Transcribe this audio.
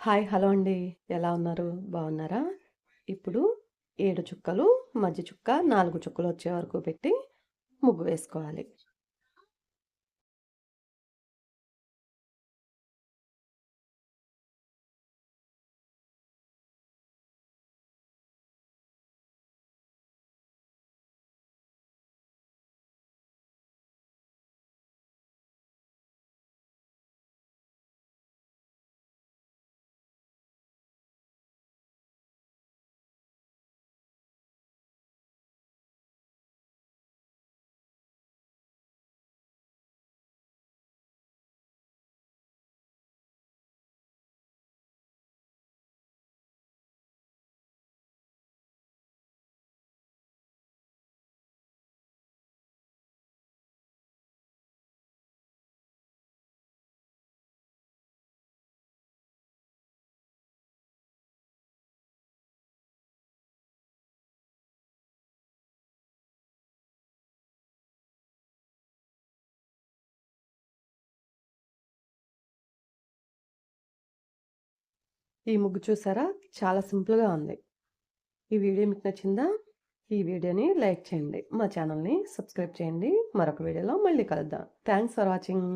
Hi! Hello అండి. ఎలా ఉన్నారు? బాగున్నారా? ఇప్పుడు 7 చుక్కలు, మధ్య చుక్క, 4 చుక్కలొచ్చే వరకు పెట్టి ముగ్గు వేసుకోవాలి. ఈ ముగ్గు చూసారా? చాలా సింపుల్‌గా ఉంది. ఈ వీడియో మీకు నచ్చిందా? ఈ వీడియోని లైక్ చేయండి. మా ఛానల్‌ని సబ్స్క్రైబ్ చేయండి. మరొక వీడియోలో మళ్ళీ కలుద్దాం. Thanks for watching.